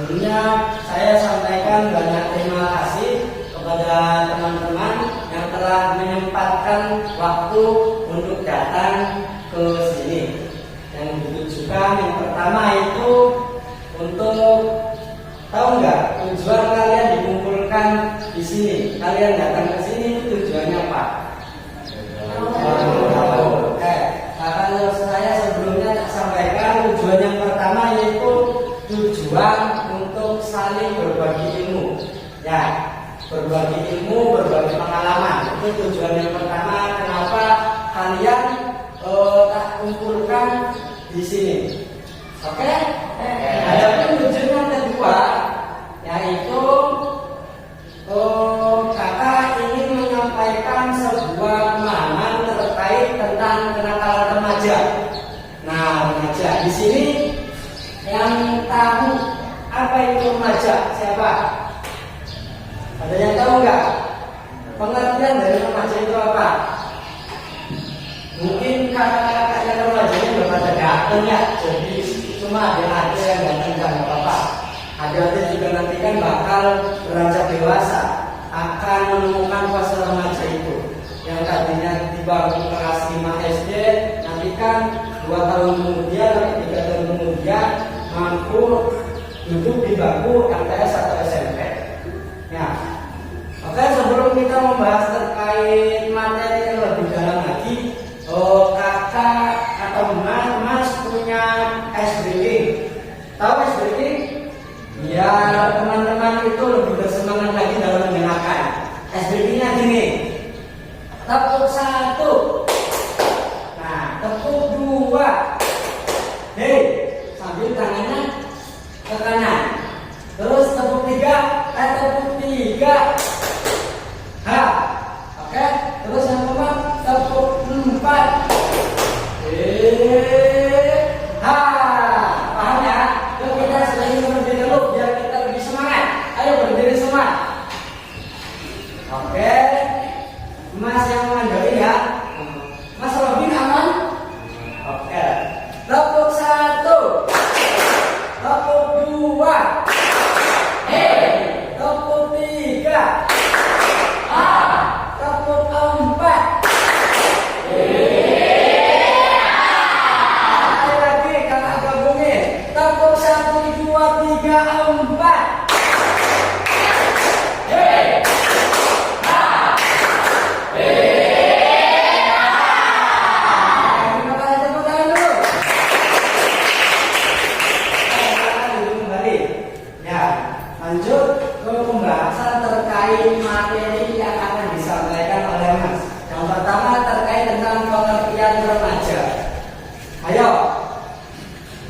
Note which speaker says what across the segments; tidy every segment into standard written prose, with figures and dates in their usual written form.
Speaker 1: Sebelumnya saya sampaikan banyak terima kasih kepada teman-teman yang telah menyempatkan waktu untuk datang ke sini. Yang juga yang pertama itu untuk tahu nggak tujuan kalian dikumpulkan di sini? Kalian datang ke sini itu tujuannya apa? Kalau saya sebelumnya sampaikan tujuan yang pertama yaitu tujuan untuk saling berbagi ilmu. Ya, berbagi ilmu, berbagi pengalaman. Itu tujuan yang pertama. Kenapa kalian tak kumpulkan di sini? Oke? Ada tujuan yang kedua, yaitu kakak ingin menyampaikan sebuah pemahaman terkait tentang kenakalan remaja. Nah, remaja di sini yang tahu apa itu remaja siapa? Ada yang tahu nggak? Pengertian dari remaja itu apa? Mungkin kakak-kakaknya remajanya belum pada datang ya, jadi cuma ada yang datang dan nggak apa-apa. Ada juga nanti kan bakal beranjak dewasa akan menemukan fase remaja itu. Yang tadinya di bangku kelas 5 SD, nanti kan 2 tahun kemudian atau 3 tahun kemudian mampu duduk di bangku MTS atau SMP. Ya, oke, sebelum kita membahas terkait materi yang lebih dalam lagi, kakak atau mas punya ice breaking. Tahu ice breaking? Biar teman-teman itu lebih bersemangat lagi dalam mendengarkan. Ice breakingnya gini. Tepuk 1. Nah, tepuk 2. Hei, sambil tangannya ke kanan. Terus tepuk 3. Tepuk 3. Ha. Oke. Terus yang keempat tepuk 4. Ha. Paham ya? Yuk kita selain berdiri dulu biar kita lebih semangat. Ayo berdiri semua. Oke. Mas yang mandiri ya. Mas Robin aman? Oke. Tepuk 1. Tepuk 2. Tepuk 3. Tepuk 4. Lagi kakak gabungin. Tepuk 1, 2, 3, 4. Lanjut ke pembahasan terkait materi yang akan disampaikan oleh Mas. Yang pertama terkait tentang pengertian remaja. Ayo,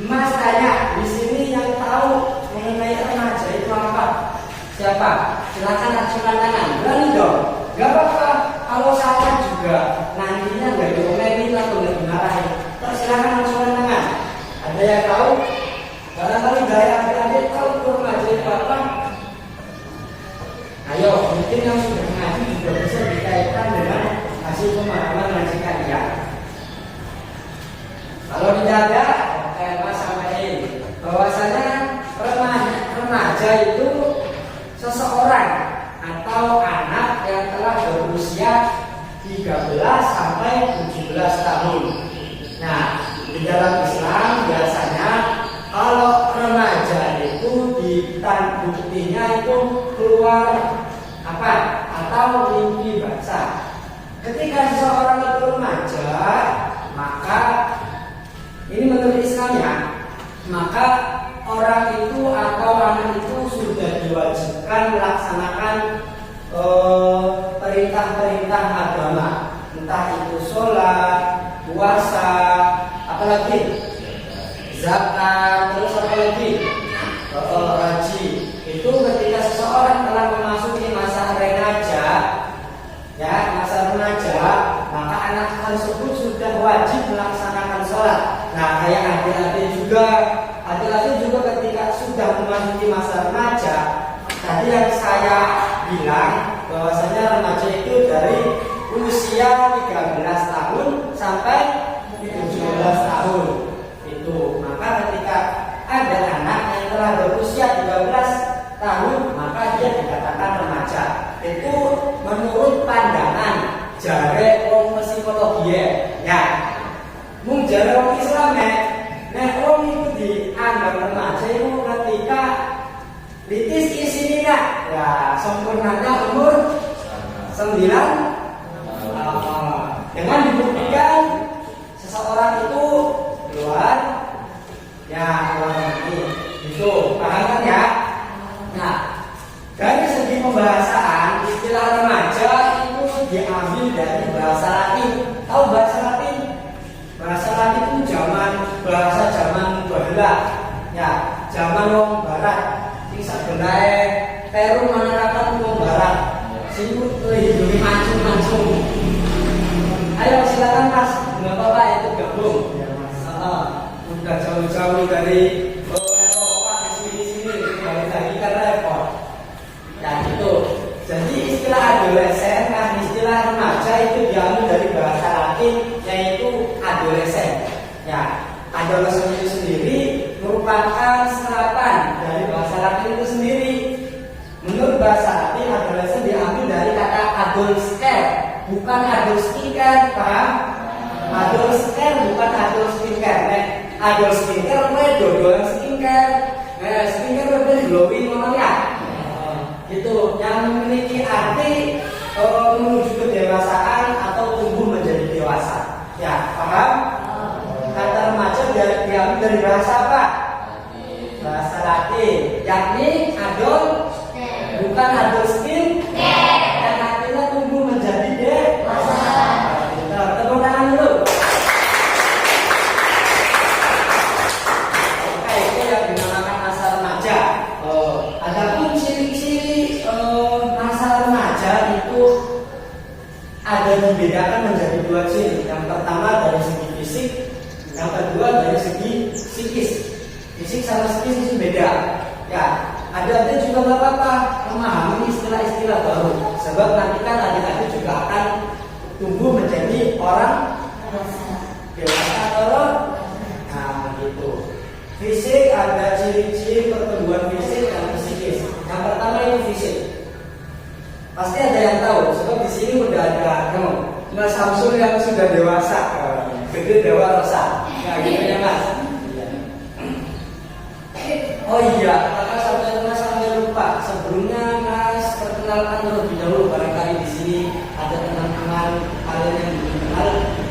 Speaker 1: Mas tanya di sini yang tahu mengenai remaja itu apa? Siapa? Silakan acungkan tangan. Berani dong. Gak apa-apa. Kalau saya juga nantinya nggak diomelin atau nggak dimarahin. Terus silakan acungkan tangan. Ada yang tahu? Barangkali dari adik-adik tahu remaja itu apa? Ayo, mungkin yang sudah mengaji juga bisa dikaitkan dengan hasil pemahaman ngaji kalian. Kalau tidak ada, Mas sampaikan bahwasanya remaja itu seseorang atau anak yang telah berusia 13 sampai 17 tahun. Nah, di dalam Islam biasanya kalau remaja itu buktinya itu keluar apa? Atau mimpi basah. Ketika seseorang itu remaja, maka ini menurut Islam ya, maka orang itu atau anak itu sudah diwajibkan melaksanakan perintah-perintah agama, entah itu sholat, puasa, apalagi zakat, terus apa lagi? Haji. Itu ketika seseorang telah memasuki masa remaja, ya masa remaja, maka anak tersebut sudah wajib melaksanakan sholat. Nah, kayak adik-adik juga ketika sudah memasuki masa remaja, tadi yang saya bilang bahwasanya remaja itu dari usia 13 tahun sampai 17 tahun. Itu maka ketika ada anak yang telah berusia 13 tahun maka dia dikatakan remaja. Itu menurut pandangan jare wong psikologi ya. Mung jare wong Islam nek wong itu dianggap remaja itu ketika litis isinya ya sempurnanya umur 9 dengan dibuktikan seseorang itu keluar negeri itu, paham kan ya? Nah, dari segi pembahasan istilah remaja itu diambil dari bahasa Latin. Tahu bahasa Latin? Bahasa Latin itu bahasa zaman bahula ya, zaman wong barat sing sebenarnya Peru menerapkan wong barat sing hidup mancung. Ayo silakan Mas, nggak apa-apa itu gabung. Ya, Mas. Udah jauh-jauh dari Eropa ke sini balik lagi kan repot. Ya gitu. Jadi istilah adolesen, istilah remaja itu diambil dari bahasa Latin yaitu adolesen. Ya, adolesen itu sendiri merupakan serapan dari bahasa Latin itu sendiri. Menurut bahasa Latin, adolesen diambil dari kata adolescer, bukan adolescenter, paham? Adolescer bukan adolescenter. Adolescenter itu dodolan skincare. Skincare itu glowing ya. Itu yang memiliki arti menuju kedewasaan atau tumbuh menjadi dewasa. Ya, paham? Kata remaja diambil dari bahasa apa? Bahasa Latin, yakni adol, bukan adolescent, yang artinya tumbuh menjadi dewasa. Tepuk tangan dulu. Oke, itu yang dinamakan masa remaja. Adapun ciri-ciri masa remaja itu ada dibedakan menjadi dua ciri. Yang pertama dari segi fisik, yang kedua dari segi psikis. Fisik sama psikis itu beda. Ya, ada juga nggak apa-apa memahami istilah-istilah baru. Sebab nanti kan adik-adik juga akan tumbuh menjadi orang dewasa atau gitu. Fisik ada ciri-ciri pertumbuhan fisik dan psikis. Yang pertama itu fisik. Pasti ada yang tahu. Sebab di sini udah ada Mas Samsul yang sudah dewasa, gede dewa rasa. Nah, gitu ya Mas. Oh iya, Mas sampai lupa. Sebelumnya Mas perkenalkan terlebih dahulu, barangkali di sini ada teman-teman kalian yang belum kenal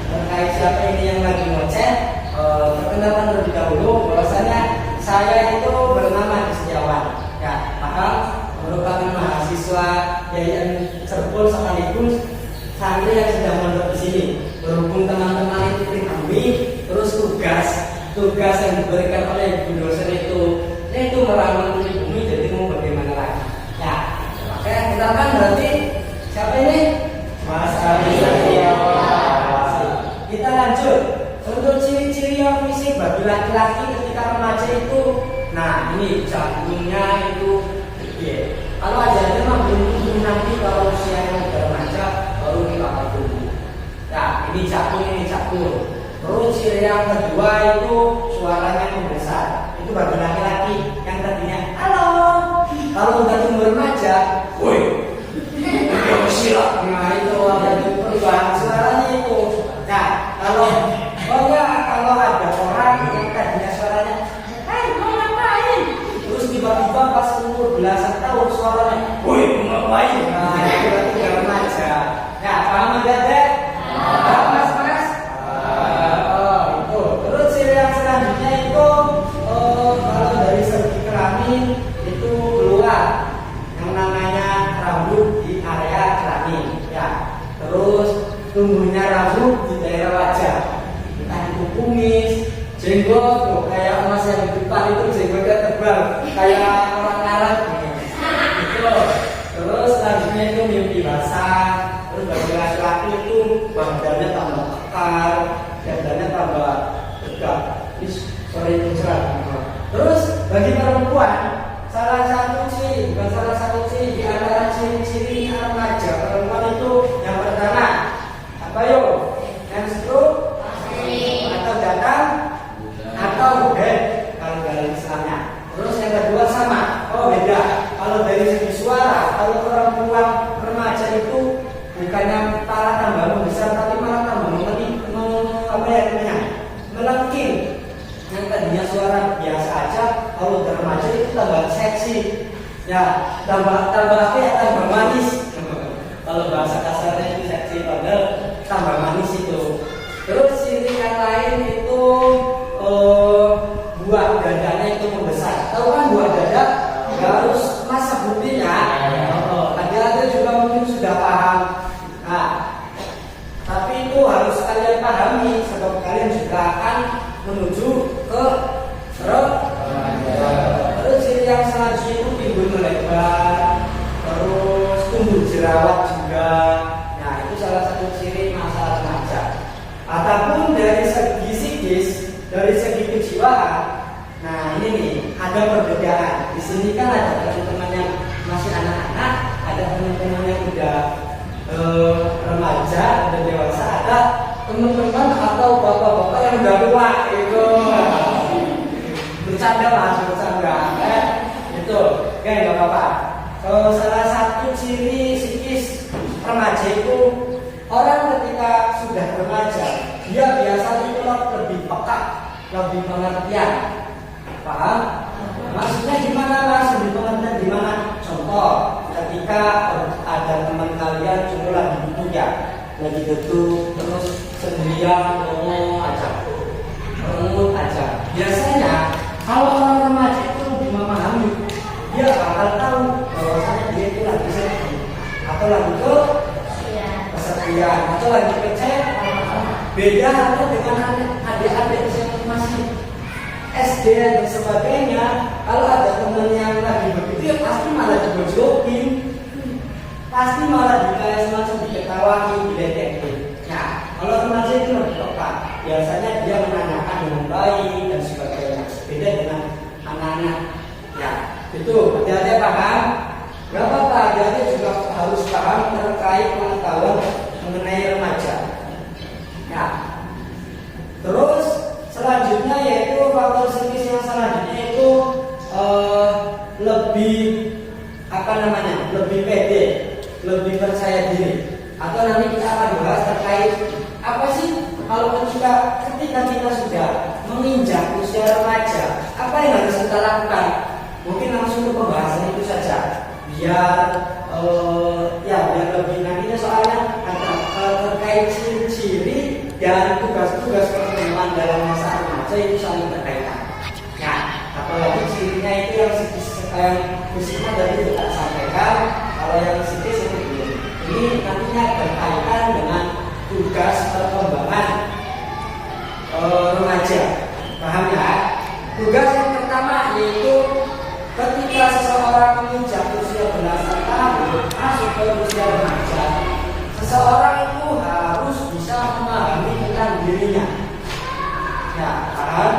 Speaker 1: terkait siapa ini yang lagi ngoceh. Perkenalkan terlebih dahulu bahwasanya saya itu bernama Setiawan. Ya, maka merupakan mahasiswa Yayan Cerbon sekaligus santri yang sedang mondok di sini. Berhubung teman-teman itu pribumi, terus tugas yang diberikan oleh ibu dosen itu meramal bumi, jadi mau bagaimana lagi? Ya, oke, kenalkan berarti siapa ini? Mas Setiawan. Kita lanjut. Untuk ciri-ciri yang fisik bagi laki-laki ketika remaja itu, nah ini jantungnya itu gede. Kalau aja mah belum tumbuh, nanti kalau usianya udah remaja baru kita akan tumbuh. Ya, ini cakung. Terus ciri yang kedua itu suaranya membesar. Itu bagi laki-laki yang tadinya halo. Kalau udah tumbuh remaja, woi, udah siap. Nah itu ada perubahan suaranya itu. Nah kalau ada orang yang tadinya suaranya, hai mau ngapain? Terus tiba-tiba pas umur belasan tahun suaranya, woi mau ngapain? Nah itu berarti udah remaja. Ya paham enggak deh? Paham mas? Itu. Terus ciri yang selanjutnya itu kalau dari segi kelamin itu keluar yang namanya rambut di area kelamin. Ya. Terus tumbuhnya rambut di daerah wajah. Entah itu kumis, jenggot, kayak mas yang di depan itu jenggotnya tebal, kayak orang Arab. Gitu. Terus selanjutnya itu mimpi basah. Terus bagi laki-laki itu badannya tambah kekar, badannya tambah tegak. Terus bagi perempuan, salah satu ciri di antara ciri-ciri remaja perempuan itu yang pertama apa yo? Menstruasi atau datang atau head kalau dalam Islamnya. Terus yang kedua sama, beda. suara biasa aja, kalau udah remaja itu tambah seksi, ya tambah manis. Kalau bahasa kasarnya itu seksi, padahal tambah manis itu. Terus ciri yang lain itu buah dadanya itu membesar. Tahu kan buah dada nggak harus masak buktinya. Ada juga mungkin sudah paham. Nah, tapi itu harus kalian pahami sebab kalian juga akan menuju ke remaja. Terus ciri yang selanjutnya itu timbul melebar, terus tumbuh jerawat juga. Nah, itu salah satu ciri masa remaja. Ataupun dari segi psikis, dari segi kejiwaan. Nah, ini nih ada perbedaan. Di sini kan ada teman-teman yang masih anak-anak, ada teman-teman yang udah remaja, udah dewasa, ada teman-teman atau bapak-bapak yang udah tua itu. Bercanda mas, bercanda. Itu, oke nggak apa-apa. Salah satu ciri psikis remaja itu orang ketika sudah remaja, dia biasanya itu lebih peka, lebih pengertian. Paham? Maksudnya gimana mas? Lebih pengertian gimana? Contoh, ketika ada teman kalian cuma lagi duduk ya, lagi duduk terus sendirian ngomong aja. Biasanya kalau orang remaja itu lebih memahami, dia bakal tahu bahwasanya dia itu lagi sedih atau lagi kesepian atau lagi kecewa. Beda atau dengan adik-adik yang masih SD dan sebagainya. Kalau ada teman yang lagi begitu, ya pasti malah dibojokin, pasti malah dikasih semacam diketawain, diledekin. Nah, kalau remaja itu lebih peka. Biasanya dia menanyakan dengan baik dan sebagainya. Beda dengan anak-anak. Ya, itu hati-hati paham. Gak apa-apa, hati-hati juga harus paham terkait pengetahuan mengenai remaja. Ya, terus selanjutnya yaitu faktor psikis yang selanjutnya itu lebih pede, lebih percaya diri. Atau nanti kita akan bahas terkait apa sih kalau ketika kita sudah menginjak usia remaja, apa yang harus kita lakukan? Mungkin langsung ke pembahasan itu saja, biar lebih nantinya soalnya ada terkait ciri-ciri dan tugas-tugas pertemuan dalam masa remaja itu saling berkaitan. Nah, apalagi cirinya itu yang fisiknya tadi tidak sampaikan, kalau yang psikis itu belum. Ini nantinya berkaitan dengan tugas perkembangan remaja. Paham ya? Tugas yang pertama yaitu ketika seseorang menginjak usia belasan tahun masuk ke usia remaja, seseorang itu harus bisa memahami tentang dirinya. Ya, paham?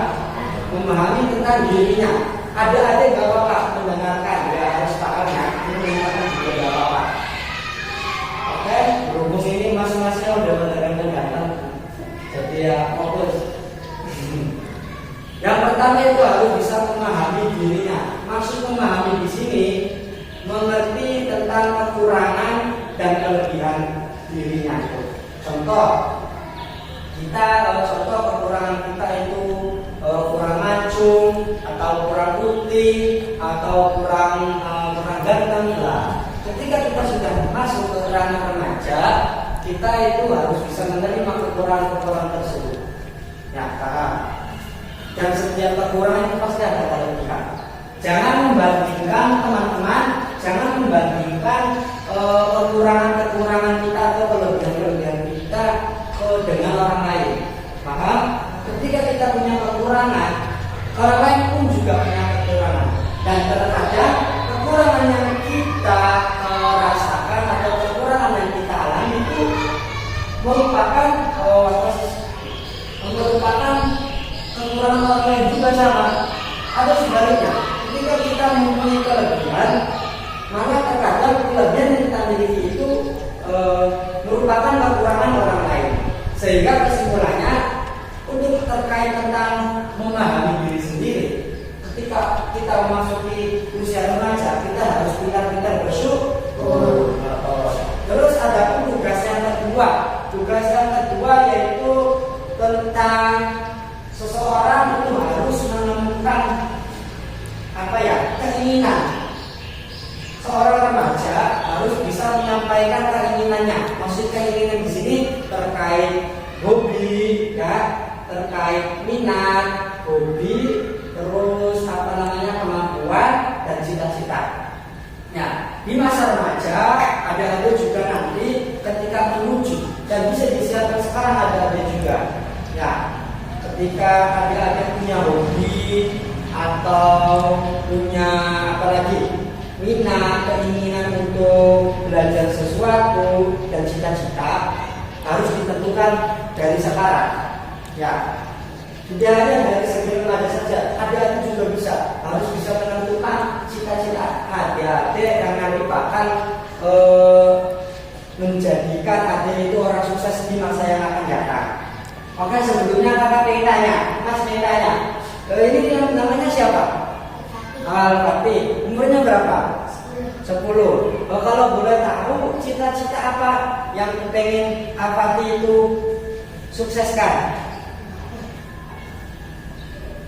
Speaker 1: Memahami tentang dirinya. Ada gak apa-apa mendengarkan, ya harus paham ya. Mendengarkan juga gak apa-apa. Oke, berhubung ini masing-masingnya udah mendengarkan, jadi ya fokus. Yang pertama itu harus bisa memahami dirinya. Maksud memahami di sini mengerti tentang kekurangan dan kelebihan dirinya. Contoh kekurangan kita itu kurang mancung atau kurang putih atau kurang ganteng lah. Ketika kita sudah masuk ke ranah remaja, kita itu harus bisa menerima kekurangan tersebut. Ya, paham? Dan setiap kekurangan itu pasti ada kelebihan. Jangan membandingkan teman-teman, jangan membandingkan kekurangan kita atau kelebihan kita dengan orang lain. Paham? Ketika kita punya kekurangan, orang lain pun juga punya kekurangan. Dan terkadang kekurangan yang kita rasakan atau kekurangan yang kita alami itu merupakan kekurangan orang lain juga sama. Ada sebaliknya, ketika kita mempunyai kelebihan, maka terkadang kelebihan yang kita miliki itu merupakan kekurangan orang lain. Sehingga kesimpulannya, untuk terkait tentang memahami diri sendiri, ketika kita memasuki usia remaja, kita harus pintar-pintar bersyukur. Terus ada pun tugas yang kedua yaitu tentang seseorang itu harus menemukan ya? Keinginan. Seorang remaja harus bisa menyampaikan keinginannya. Maksud keinginan di sini terkait hobi, ya, terkait minat, hobi, terus kemampuan dan cita-cita. Ya, di masa remaja ada juga nanti ketika menuju dan bisa disiapkan sekarang ada juga. Ya, ketika ada punya hobi atau punya minat, keinginan untuk belajar sesuatu dan cita-cita harus ditentukan dari sekarang. Ya, tidak hanya dari segi remaja saja, adik-adik juga harus bisa menentukan cita-cita adik-adik yang nanti bakal menjadikan adik itu orang sukses di masa yang akan datang. Oke, sebelumnya kakak pengen tanya, Mas pengen tanya, ini namanya siapa? Al-Fatih. Umurnya berapa? 10. Kalau boleh tahu cita-cita apa yang pengen Al-Fatih itu sukseskan?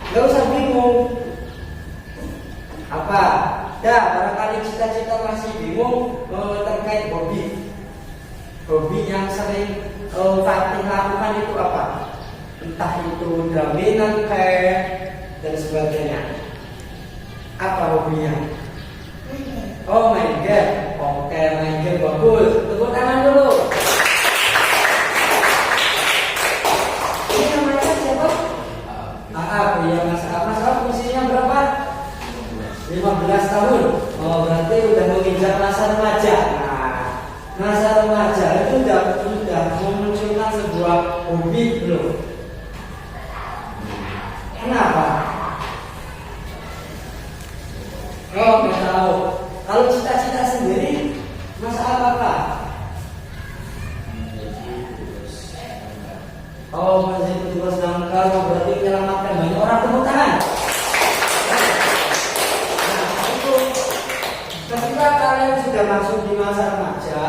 Speaker 1: Gak usah bingung. Apa? Dah, barangkali cita-cita masih bingung terkait hobi. Hobi yang sering Fatih lakukan itu apa? Entah itu draminan dan sebagainya. Apa hobinya? Oh, main game. Oke, main game bagus. Tepuk tangan dulu. Ini namanya siapa? Ya Mas usianya berapa? 15 tahun. Oh, berarti udah menginjak masa remaja. Nah, masa remaja itu sudah memunculkan sebuah hobi belum? Kenapa? Oh, nggak tahu. Kalau cita-cita sendiri, masa apakah? Oh, masih petugas damkar, berarti menyelamatkan banyak orang. Tepuk tangan. Nah, itu ketika kalian sudah masuk di masa remaja,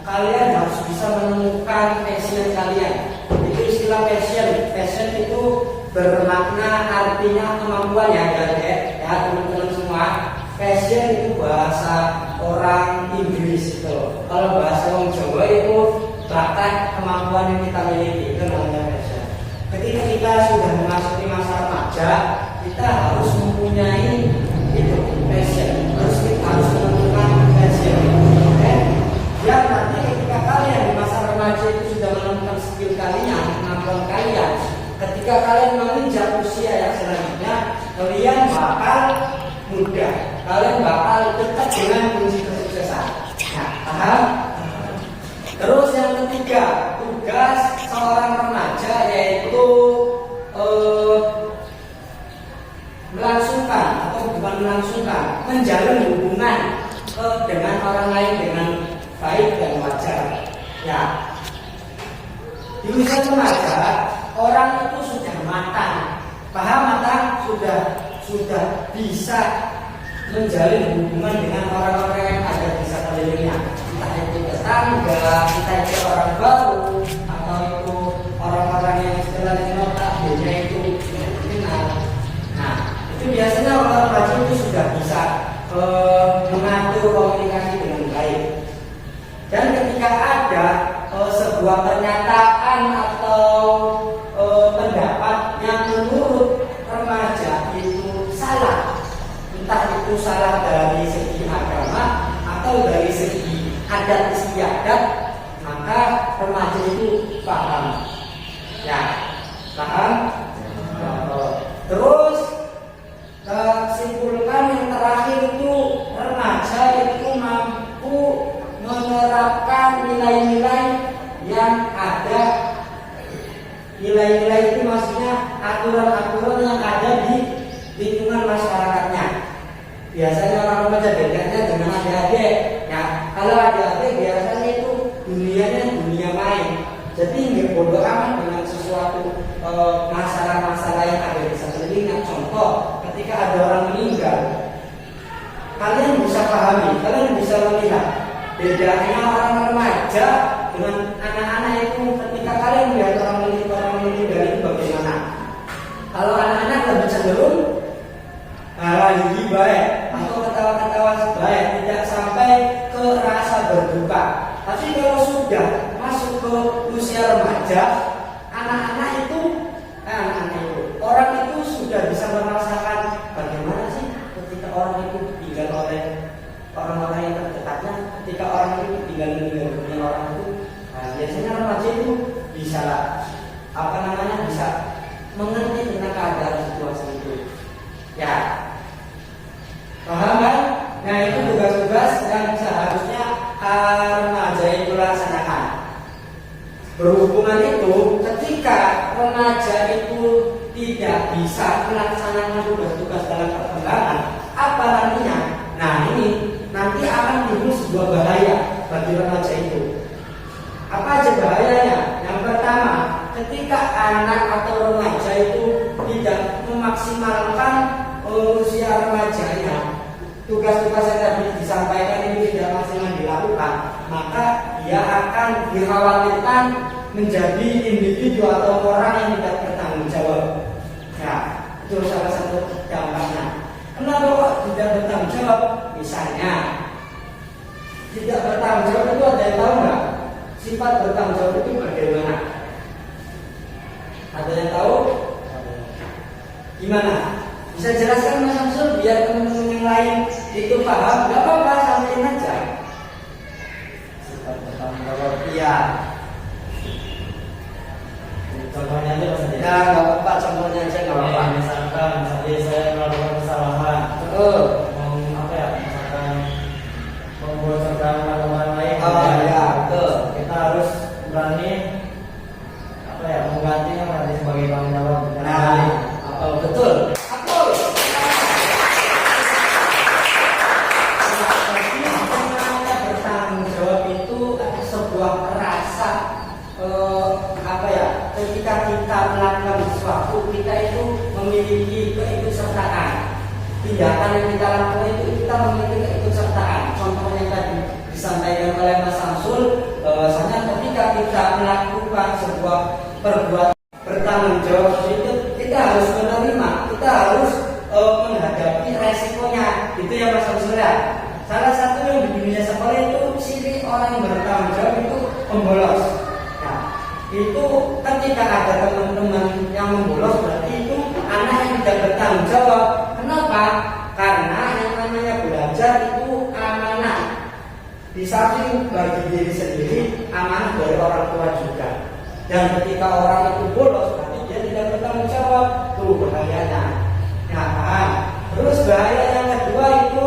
Speaker 1: kalian harus bisa menemukan passion kalian. Itu istilah passion. Passion itu bermakna artinya kemampuan ya, teman-teman semua. Passion itu bahasa orang Inggris itu. Kalau bahasa orang Jawa itu bakat kemampuan yang kita miliki, itu namanya passion. Ketika kita sudah memasuki masa remaja, kita harus mempunyai itu passion. Harus menentukan passion. Oke? Ya, nanti ketika kalian di masa remaja itu sudah menemukan skill kalian, kemampuan kalian, ketika kalian menginjak usia yang selanjutnya, kalian bakal mudah. Kalian bakal dekat dengan kunci kesuksesan. Nah, paham? Terus yang ketiga, tugas seorang remaja yaitu melangsungkan atau bukan melangsungkan, menjalin hubungan dengan orang lain dengan baik dan wajar. Ya, di usia remaja orang itu sudah matang, paham matang, sudah bisa menjalin hubungan dengan orang-orang yang ada di sekelilingnya. Entah itu tetangga, entah itu orang baru, atau itu orang-orang yang istilahnya notabene itu tidak dikenal. Nah, itu biasanya orang remaja itu sudah bisa mengatur komunikasi dengan baik. Dan ketika ada sebuah pernyataan atau pendapat yang menurut remaja itu salah, entah itu salah dari segi agama atau dari segi adat istiadat, maka remaja itu paham. Ya, paham? Terus simpulkan yang terakhir itu remaja itu mampu menerapkan nilai-nilai yang ada. Nilai-nilai itu maksudnya aturan-aturan yang ada di lingkungan masyarakatnya. Biasanya orang remaja bedanya dengan adik-adik. Ya, kalau adik-adik biasanya itu dunianya dunia main. Jadi nggak bodoh amat dengan sesuatu masalah-masalah yang ada di sekelilingnya. Contoh, ketika ada orang meninggal, kalian bisa pahami, kalian bisa melihat bedanya orang remaja dengan anak-anak itu. Ketika kalian melihat orang meninggal itu bagaimana? Kalau anak-anak lebih cenderung hal baik atau ketawa-ketawa baik, tidak sampai ke rasa berduka. Tapi kalau sudah masuk ke usia remaja, anak-anak itu orang itu sudah bisa merasakan bagaimana sih ketika orang itu ditinggal oleh orang-orang yang terdekatnya, ketika orang itu ditinggal dunia orang itu. Nah, biasanya remaja itu bisa bisa mengerti tentang keadaan situasi itu. Ya, paham kan? Nah, itu tugas-tugas yang seharusnya remaja itu laksanakan. Berhubungan itu, ketika remaja itu tidak bisa melaksanakan tugas-tugas dalam perkembangan, apa nantinya? Nah, ini nanti akan timbul sebuah bahaya bagi remaja itu. Apa aja bahayanya? Yang pertama, ketika anak atau remaja itu tidak memaksimalkan usia remajanya, tugas-tugas yang tadi disampaikan ini tidak maksimal dilakukan, maka dia akan dikhawatirkan menjadi individu atau orang yang tidak bertanggung jawab. Nah, itu salah satu dampaknya. Kenapa kok tidak bertanggung jawab? Misalnya, tidak bertanggung jawab itu ada yang tahu nggak? Sifat bertanggung jawab itu bagaimana? Ada yang tahu? Gimana? Bisa jelaskan Mas Samsul biar teman-teman yang lain itu paham? Gak apa-apa, sampaikan aja.
Speaker 2: Sifat bertanggung jawab.
Speaker 1: Iya.
Speaker 2: Contohnya aja Mas.
Speaker 1: Ya, nggak apa-apa, contohnya aja nggak apa-apa.
Speaker 2: Misalkan saya melakukan kesalahan. Misalkan membocorkan orang lain.
Speaker 1: Oh ya, betul.
Speaker 2: Kita harus berani menggantinya nanti sebagai tanggung jawab.
Speaker 1: Betul. Bertanggung jawab itu ada sebuah rasa ketika kita melakukan sesuatu, kita itu memiliki keikutsertaan. Tindakan yang kita lakukan itu kita memiliki keikutsertaan. Contohnya tadi disampaikan oleh Mas Samsul, bahwasanya ketika kita melakukan sebuah perbuatan bertanggung jawab itu, kita harus menerima, kita harus menghadapi resikonya. Itu yang Mas Samsul ya. Salah satu yang di dunia sekolah itu ciri orang yang bertanggung jawab itu pembolos. Nah, itu ketika ada teman-teman yang membolos, berarti itu anak yang tidak bertanggung jawab. Kenapa? Karena yang namanya belajar itu amanah. Di samping bagi diri sendiri, amanah dari orang tua juga. Dan ketika orang itu bolos, berarti dia tidak bertanggung jawab. Itu bahayanya. Nah, paham? Terus bahaya yang kedua itu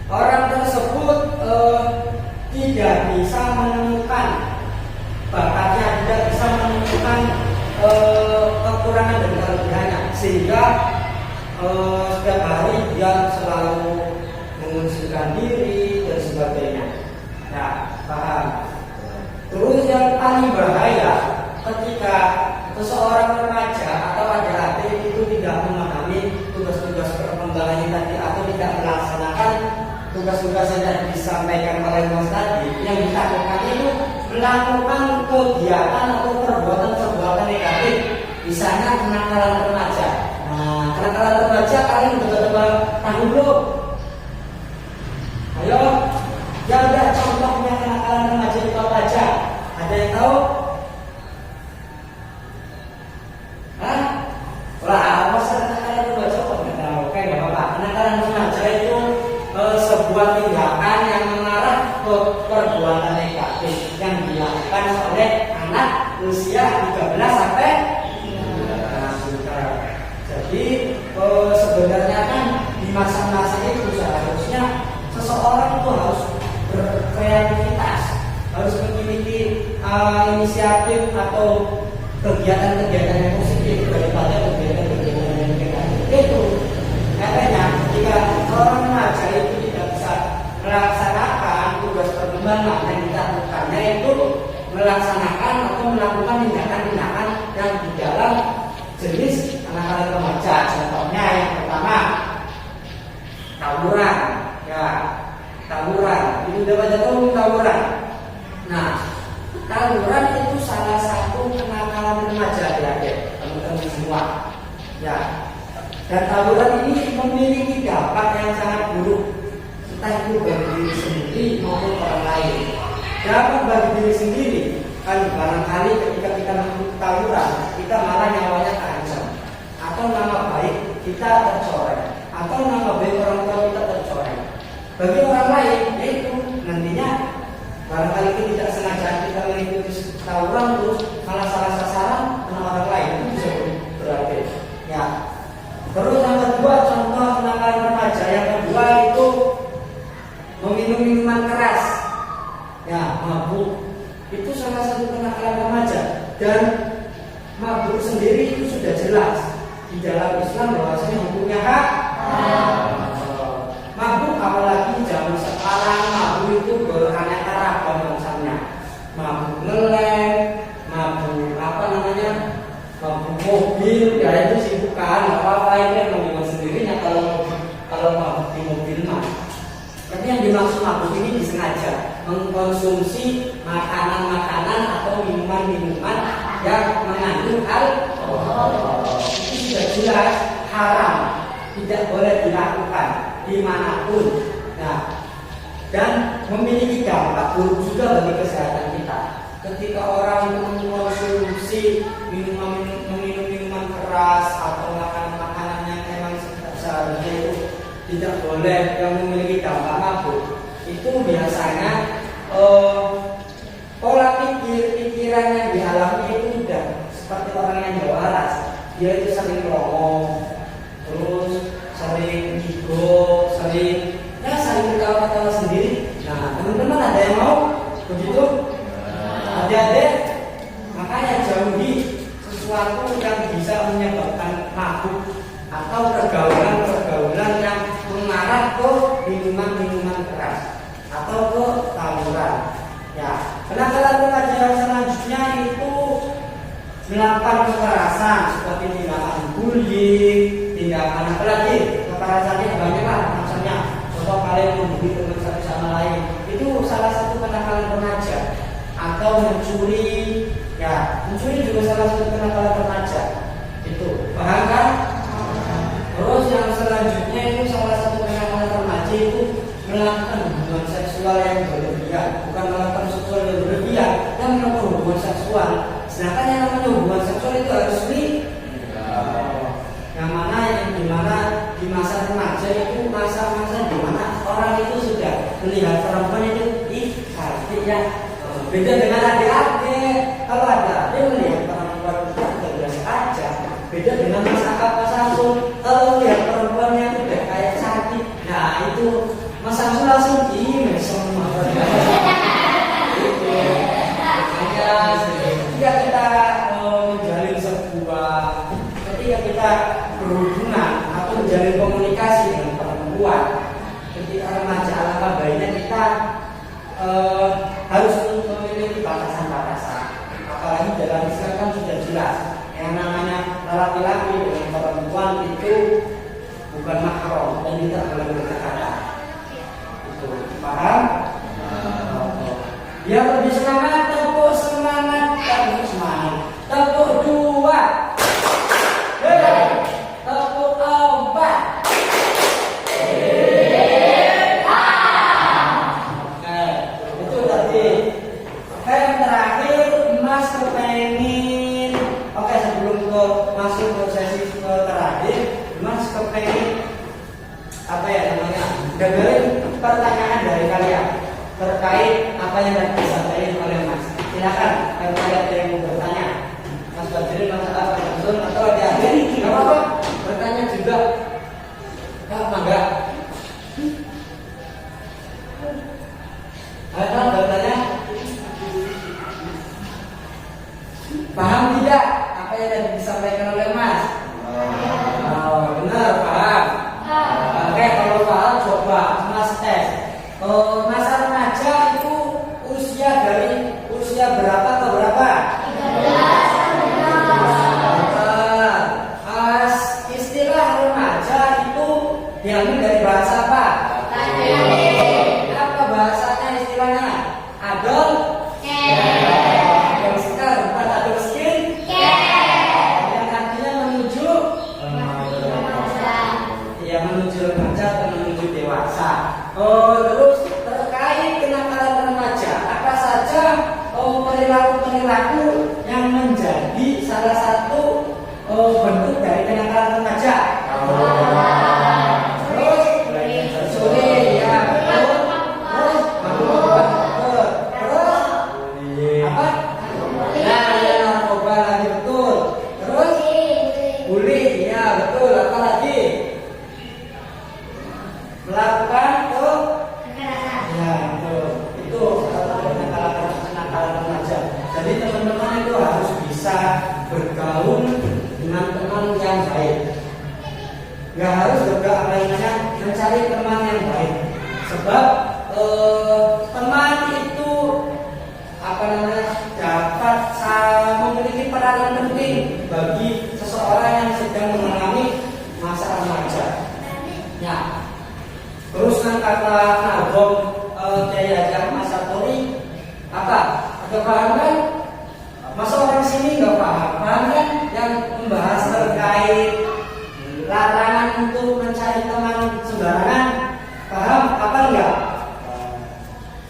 Speaker 1: orang tersebut tidak bisa menemukan bakatnya, tidak bisa menemukan kekurangan dan kelebihannya, sehingga setiap hari dia selalu mengundurkan diri dan sebagainya. Nah, paham? Terus yang paling bahaya ketika seseorang remaja atau adik-adik itu tidak memahami tugas-tugas perkembangan tadi atau tidak melaksanakan tugas-tugas yang tadi disampaikan oleh Mas tadi, yang dilakukan itu melakukan kegiatan atau perbuatan negatif, misalnya kenakalan remaja. Nah, kenakalan remaja kalian betul-betul tahu belum? Ayo, yang ada contohnya kenakalan remaja itu apa aja? Ada yang tahu? Hah? Wah, masa kenakalan remaja kok nggak tahu? Oke, nggak apa-apa. Kenakalan remaja itu sebuah tindakan yang mengarah ke perbuatan negatif yang dilakukan oleh anak usia 13 sampai 19. Jadi sebenarnya kan di masa-masa itu seharusnya seseorang itu harus berkreativitas, harus memiliki inisiatif atau kegiatan-kegiatan yang positif daripada kegiatan-kegiatan yang negatif. Itu katanya ketika orang remaja itu tidak bisa melaksanakan tugas perkembangan yang dilakukannya itu melaksanakan atau melakukan tindakan-tindakan yang di dalam jenis anak-anak remaja. Contohnya yang pertama tawuran, ya tawuran. Ini udah pada tahu tawuran. Nah, tawuran itu salah satu kenakalan remaja ya, teman-teman semua. Ya. Dan itu bagi diri sendiri maupun orang lain. Dapat bagi diri sendiri, kan barangkali ketika kita mengikuti tawuran, kita malah nyawanya terancam, atau nama baik kita tercoreng, atau nama baik orang tua kita tercoreng. Bagi orang lain, yaitu nantinya barangkali kita tidak sengaja kita mengikuti tawuran terus malah salah sasaran kena orang lain, itu bisa berakhir. Ya. Terus yang kedua, contoh kenakalan remaja yang kedua itu meminum minuman keras, ya mabuk. Itu salah satu kenakalan remaja, dan mabuk sendiri itu sudah jelas di dalam Islam bahwasanya hukumnya hak. Mabuk apalagi zaman sekarang, mabuk itu beraneka ragam macamnya. Mabuk ngelem, mabuk apa namanya, mabuk mobil, ya itu sih bukan apa-apa, itu yang memang sendirinya kalau mabuk di mobil mah. Tapi yang dimaksud mabuk ini disengaja mengkonsumsi makanan-makanan atau minuman-minuman yang mengandung alkohol. Itu sudah jelas haram, tidak boleh dilakukan dimanapun. Nah, dan memiliki dampak buruk juga bagi kesehatan kita. Ketika orang mengkonsumsi meminum minuman keras atau makanan-makanan yang memang seharusnya itu tidak boleh, yang memiliki dampak mabuk, itu biasanya pola pikiran yang dialami itu udah seperti orang yang Jawa waras. Dia itu sering ngomong, terus sering ego, sering ketawa-ketawa sendiri. Nah, teman-teman ada yang mau begitu? Adik-adik, makanya jauhi sesuatu yang bisa menyebabkan mabuk atau pergaulan yang mengarah ke minuman-minuman keras atau ke tawuran. Ya, kenakalan remaja yang selanjutnya itu melakukan kekerasan seperti tindakan bullying, tindakan apa lagi? Kekerasannya banyak lah macamnya. Contoh kalian membuli teman satu sama lain, itu salah satu kenakalan remaja. Atau mencuri, ya mencuri juga salah satu kenakalan remaja. Itu paham kan? Terus yang selanjutnya itu salah satu kenakalan remaja itu melakukan hubungan seksual yang berlebihan, bukan melakukan seksual yang berlebihan, yang melakukan hubungan seksual. Sedangkan yang namanya hubungan seksual itu harus yang dimana di masa remaja itu masa-masa dimana orang itu sudah melihat perempuan itu cantik ya. Beda dengan adik-adik. Kalau ada adik melihat perempuan itu sudah biasa aja. Beda dengan masa apa Samsul. Kalau melihat perempuan yang udah kayak cantik, nah itu Mas Samsul langsung semua. Ketika kita menjalin sebuah, ketika kita berhubungan atau menjalin komunikasi dengan perempuan, ketika remaja alangkah baiknya kita harus memiliki batasan-batasan. Apalagi dalam Islam kan sudah jelas yang namanya laki-laki dengan perempuan itu bukan mahram dan tidak boleh berdekatan. Itu paham? Biar lebih semangat, tepuk semangat, tepuk dua, tepuk empat. Itu tadi. Yang terakhir, Mas kepengin. Oke, sebelum masuk ke sesi terakhir, Mas kepengin apa ya namanya? Dengerin pertanyaan dari kalian terkait apa yang tadi disampaikan oleh Mas. Silakan, kalau ada yang mau bertanya, Mas Badrin, Mas Abang, Mas atau ada adik, nggak apa-apa, bertanya juga. Apa enggak? Ada bertanya? Paham tidak apa yang tadi disampaikan oleh Mas? Oh, benar, paham. Oke, kalau paham coba Mas tes. Masa remaja itu dari usia berapa ke berapa? 13. Istilah remaja itu diambil dari bahasa apa? Apa bahasanya istilahnya? Adult? Youngster, bukan adult skin? Yang artinya menuju? Ya, menuju remaja atau menuju dewasa. Terus perilaku yang menjadi salah satu bentuk dari kenakalan remaja? Terus sore, ya betul. Terus betul. Terus apa? Nah, ya narkoba lagi betul. Terus bully, ya betul. Apa lagi? Melakukan tuh, ya betul. Itu salah satu kenakalan remaja. Jadi teman-teman itu harus bisa bergaul dengan teman yang baik. Nggak harus juga mencari teman yang baik. Sebab teman itu dapat memiliki peranan penting bagi seseorang yang sedang mengalami masa remaja. Ya. Terus kata Nabom Kiai Hajar Masatori apa? Ada paham kan? Masa orang sini nggak paham? Paham kan? Yang membahas terkait larangan untuk mencari teman sembarangan. Paham? Apa enggak?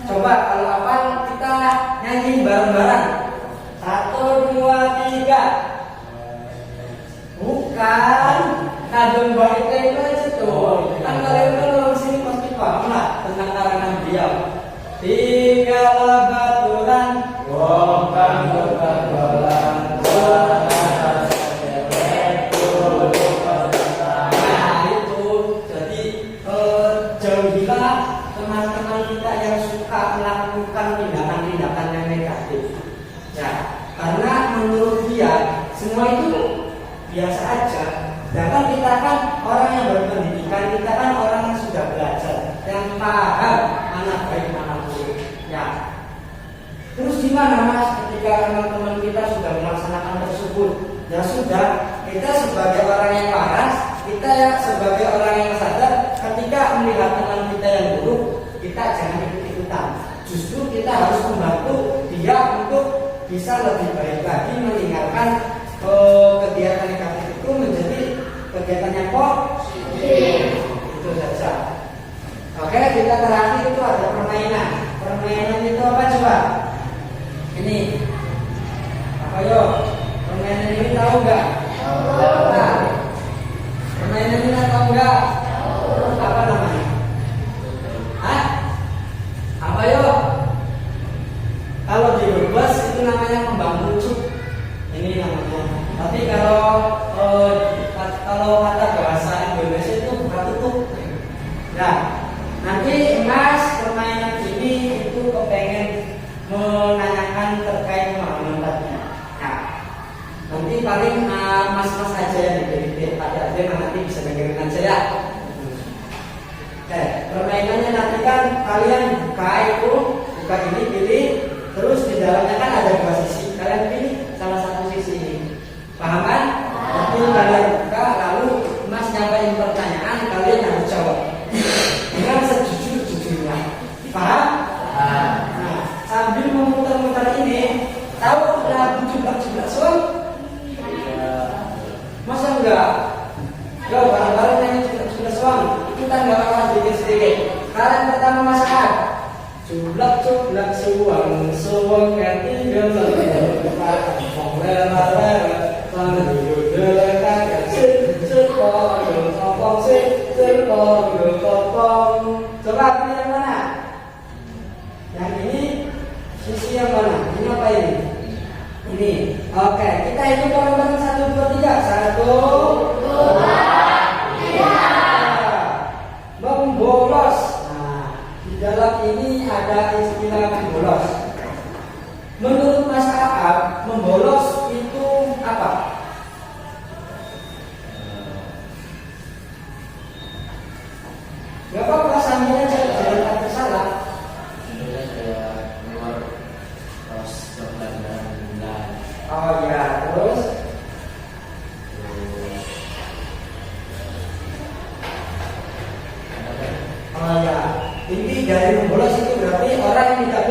Speaker 1: Coba kalau apa kita nyanyi bareng-bareng. 1, 2, 3. Bukan. Kadung baik itu aja tuh. Kan kalian orang sini pasti paham lah tentang larangan beliau. 3 baturan, bukan baturan. Nah itu jadi jauhilah teman-teman kita yang suka melakukan tindakan-tindakan yang negatif. Ya, karena menurut dia semua itu biasa aja. Sedangkan kita kan orang yang berpendidikan, kita kan orang yang sudah belajar, yang paham mana baik mana buruk. Ya. Terus gimana Mas ketika teman-teman kita sudah melaksanakan tersebut? Ya sudah, kita sebagai orang yang waras, kita sebagai orang yang sadar, ketika melihat teman kita yang buruk, kita jangan ikut-ikutan. Justru kita harus membantu dia untuk bisa lebih baik lagi meninggalkan kegiatan negatif itu menjadi kegiatan yang positif. Itu saja. Oke, kita terakhir itu ada permainan. Permainan itu apa coba? Ini apa yo? Permainan ini tahu nggak? Nah, permainan ini tahu nggak? Apa namanya? Hah? Apa yo? Kalau di Brebes itu namanya kembang mucuk. Ini namanya. Tapi kalau kata bahasa Indonesia itu bukan tutup. Nah, nanti Mas permainan ini itu kepengen menanyakan terkait pemahaman-nya. Nah, nanti paling mas-mas aja yang diberi adik-adik nanti bisa dengerin aja ya. Permainannya nanti kan kalian buka ini pilih, terus di dalamnya kan ada 2 sisi. Kalian pilih salah satu sisi ini. Paham kan? Nanti kalian buka, lalu Mas nyampaikan pertanyaan, kalian harus jawab dengan sejujur-jujurnya. Paham? Nah, sambil memutar-mutar ini, tahu lagu Jublak-Jublak Song? Masa enggak? Yo, bareng-bareng nyanyi Jublak-Jublak Song. Kita enggak apa-apa sedikit-sedikit. Kalian pertama masakan. Jublak-jublak suwang, suwang ganti gelang, wong lera-lera, pandudelekan sepong, sepong. Coba pilih yang mana? Yang ini sisi yang mana? Ini apa ini? Ini. Oke, kita hitung bareng-bareng 1, 2, 3. 1, 2, 3. Membolos. Di dalam ini ada istilah membolos. Menurut Mas Ahab, membolos itu apa? Gak apa-apa, sambil aja, jangan takut salah. Oh ya, terus? Oh ya. Inti dari membolos itu berarti orang yang tidak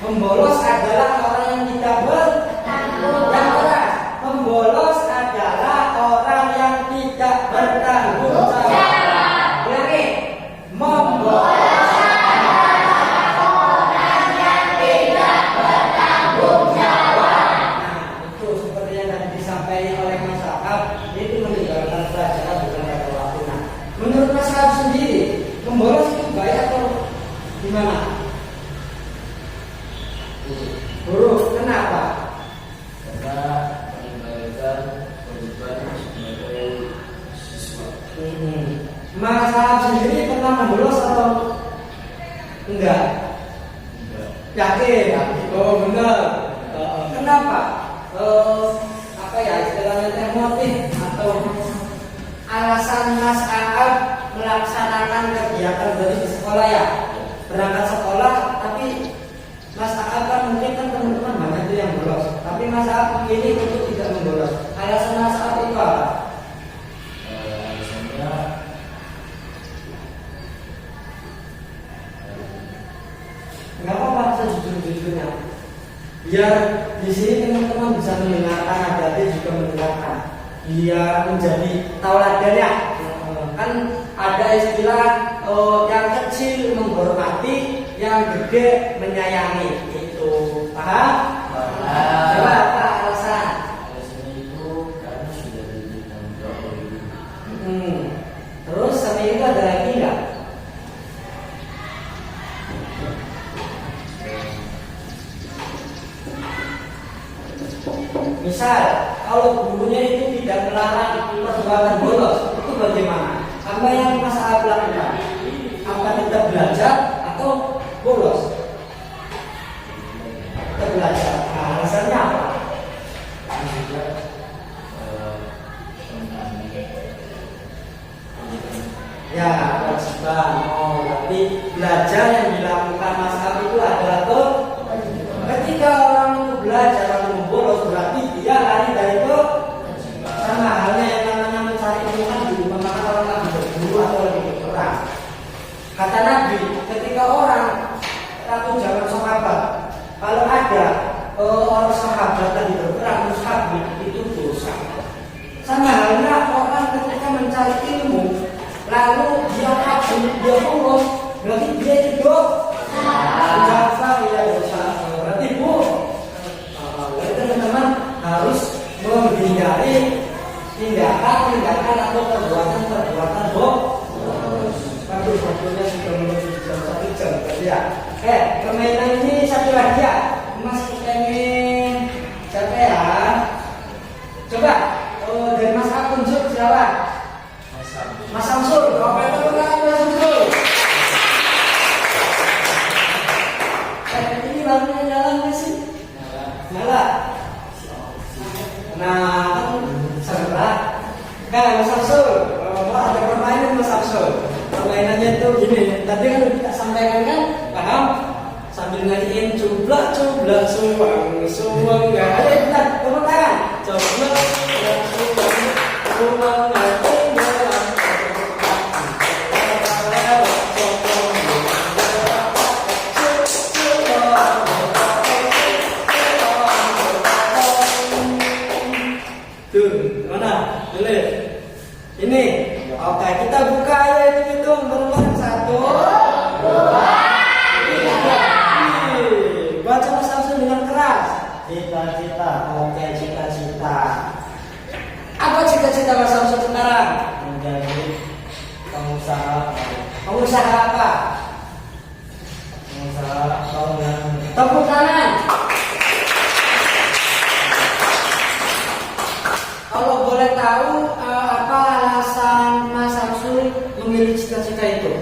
Speaker 1: membolos adalah orang yang tidak yang keras. Membolos adalah orang yang tidak bertanggung jawab. Ulangi. Membolos adalah orang yang tidak bertanggung Gimana? Buruk. Kenapa?
Speaker 3: Karena mengembalikan kewajiban sebagai siswa.
Speaker 1: Mas Ahab sendiri pernah membolos atau enggak?
Speaker 3: Enggak.
Speaker 1: Yakin? Oh benar. Kenapa? Apa ya istilahnya teh motif atau alasan Mas Ahab melaksanakan kegiatan dari di sekolah ya? Berangkat sekolah, tapi Mas Ahab kan mungkin kan teman-teman banyak tuh yang bolos, tapi Mas Ahab ini untuk tidak membolos. Alasan Mas Ahab itu apa?
Speaker 3: Alasannya
Speaker 1: Enggak apa-apa, sejujur-jujurnya. Biar di sini teman-teman bisa mendengarkan, adik-adik juga mendengarkan. Biar menjadi tauladan ya. Kan ada istilah yang kecil menghormati, yang gede menyayangi. Itu paham?
Speaker 3: Paham.
Speaker 1: Coba apa alasan?
Speaker 3: alasannya itu karena sudah diberikan jawab oleh ibu.
Speaker 1: Terus sampai itu ada lagi nggak? Misal, kalau gurunya itu tidak melarang perbuatan bolos, itu bagaimana? Apa yang Mas Ahab lakukan? Apa tetap belajar atau bolos? Tetap belajar. Nah, alasannya apa?
Speaker 3: Ini juga tentang
Speaker 1: Ya, kewajiban. Oh, berarti belajar yang dilakukan Mas Ahab itu adalah ketika orang itu belajar lalu bolos, berarti dia lari dari itu. Sama halnya yang namanya mencari ilmu kan diumpamakan orang lagi berburu atau lagi berperang. Kata Nabi, ketika orang satu zaman sahabat, kalau ada orang sahabat lagi berperang musabih, itu dosa. Sama halnya orang ketika mencari ilmu, lalu dia kabur, dia bolos, berarti dia itu dosa. Ya dosa. Berarti berarti teman-teman harus menghindari tindakan atau perbuatan bolos. Waktunya sudah menuju jam 1 jam berarti ya. Permainan ini satu lagi ya. Mas pengen siapa ya? Coba dari Mas Akun siapa? Mas Samsul. Oke, teman-teman Mas Samsul. Ini lampunya nyala nggak sih? Nyala. Nah, sebelah. Nah, Mas Samsul, ada permainan Mas Samsul. Permainannya itu gini. Tadi kan kita sampaikan kan, paham? Sambil nyanyiin cublak suwang nggak ada kita tepuk tangan. Cublak suwang ini, oke kita buka ya itu berapa? 1, 2, 3. Baca Mas Samsul dengan keras.
Speaker 2: Cita-cita.
Speaker 1: Oke, cita-cita. Apa cita-cita Mas Samsul sekarang?
Speaker 2: Menjadi pengusaha.
Speaker 1: Pengusaha apa?
Speaker 2: Pengusaha bangunan.
Speaker 1: Tepuk tangan. Kalau boleh tahu apa alasan Mas Samsul memilih cita-cita itu?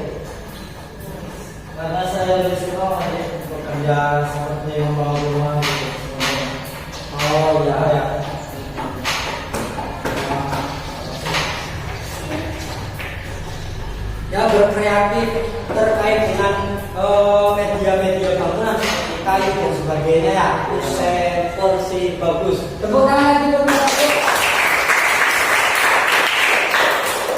Speaker 2: Karena saya lebih suka bekerja seperti membangun rumah gitu.
Speaker 1: Oh ya ya. Ya berkreatif terkait dengan media-media bangunan seperti kayu dan sebagainya ya. Usai porsi bagus. Tepuk tangan lagi buat Mas Samsul.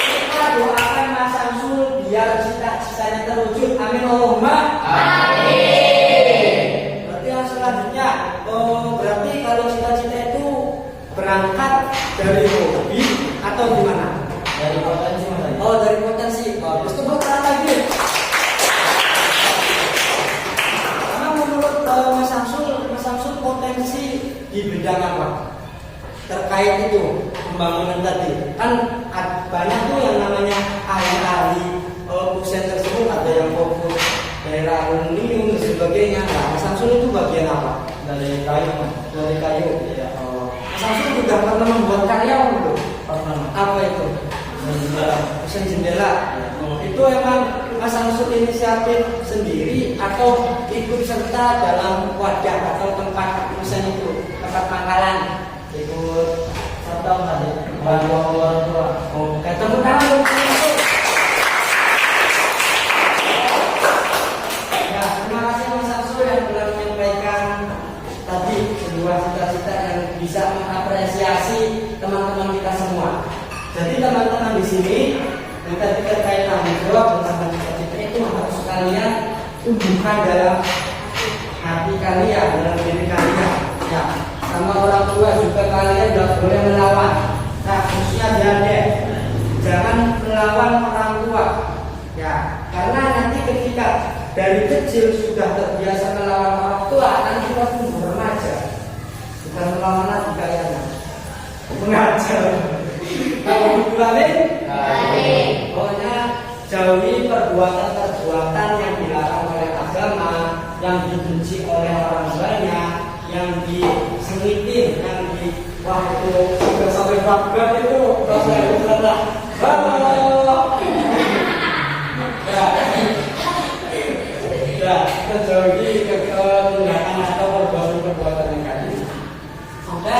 Speaker 1: Kita doakan Mas Samsul biar cita-citanya terwujud. Amin Allahumma. Amin. Berarti yang selanjutnya, berarti kalau cita-cita itu berangkat dari hobi atau gimana?
Speaker 2: Dari potensi Mas.
Speaker 1: Oh dari potensi. Bagus, tepuk tangan lagi. Karena menurut Mas Samsul potensi di bidang apa? Terkait itu pembangunan tadi kan banyak tuh yang namanya ahli-ahli dosen tersebut, ada yang fokus daerah umum Desain jendela. Itu emang Mas Samsul inisiatif sendiri atau ikut serta dalam wadah atau tempat desain itu, tempat pangkalan? Ikut serta tadi, bantu orang tua. Ketemu tangan dong. Ya, terima kasih Mas Samsul yang telah menyampaikan tadi sebuah cita-cita yang bisa mengapresiasi teman-teman kita semua. Jadi teman-teman di sini yang tadi terkait tanggung jawab tentang cita-cita itu harus kalian tumbuhkan dalam hati kalian, dalam diri kalian. Ya, sama orang tua juga kalian tidak boleh melawan. Nah, khususnya adik-adik, jangan melawan orang tua. Ya, karena nanti ketika dari kecil sudah terbiasa melawan orang tua, nanti kita tumbuh remaja. Bukan melawan lagi kayaknya. Mengajar. Kalau dikulangi, pokoknya jauhi perbuatan-perbuatan yang dilarang oleh agama, yang dibenci oleh orang banyak, yang diselitin, yang di waktu sudah sampai Baghdad itu sampai berapa? Ya, kita jauhi kegiatan atau perbuatan-perbuatan yang tadi. Oke,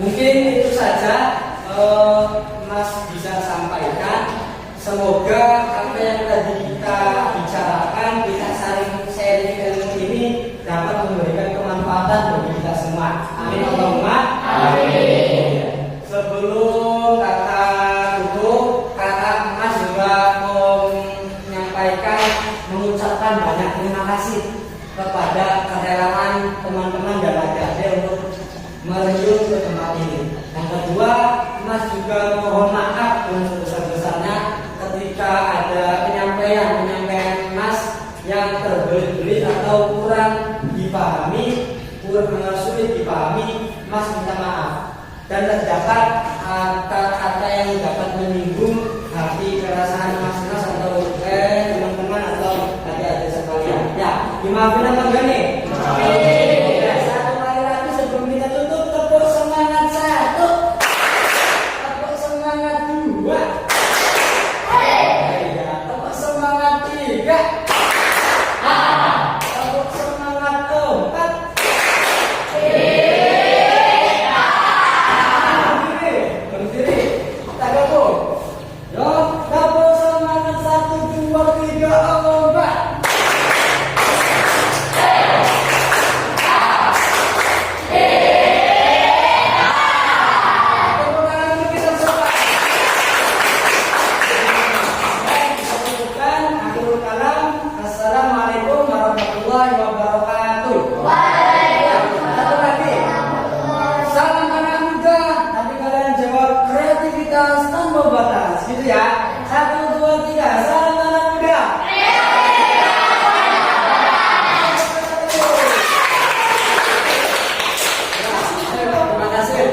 Speaker 1: mungkin itu saja. Mas bisa sampaikan. Semoga apa yang tadi kita bicarakan, kita saling sharing ilmu ini dapat memberikan kemanfaatan bagi kita semua. Amin Allahumma amin. Sebelum kata tutup, kakak Mas juga mau menyampaikan, mengucapkan banyak terima kasih kepada kerelawan teman-teman dan adik-adik untuk mereview ke tempat ini. Yang kedua, Mas juga mohon maaf dengan sebesar-besarnya ketika ada penyampaian Mas yang terbelit-belit atau kurang dipahami, kurang sulit dipahami. Mas minta maaf. Dan terdapat kata-kata yang dapat menyinggung hati perasaan Mas atau teman-teman atau adik-adik sekalian. Ya, dimaafin apa enggak nih? Ya, satu kali lagi sebelum kita tutup, tepuk semangat satu. Semangat dua, tepuk semangat tiga, tepuk semangat empat, berdiri, kita gabung, yo, tepuk semangat 1, 2, 3, 4. Assalamualaikum warahmatullahi wabarakatuh. Satu lagi. Salam anak muda. Nanti kalian jawab kreativitas tanpa batas, gitu ya. 1, 2, 3. Salam anak muda. Terima kasih.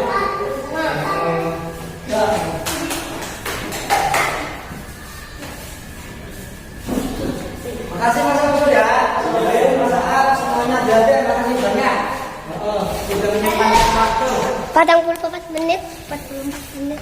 Speaker 1: Makasih Mas Abdul ya. Mas Aab semuanya jadi makasih banyak. Sudah menyempatkan waktu.
Speaker 4: 44 menit, 44 menit.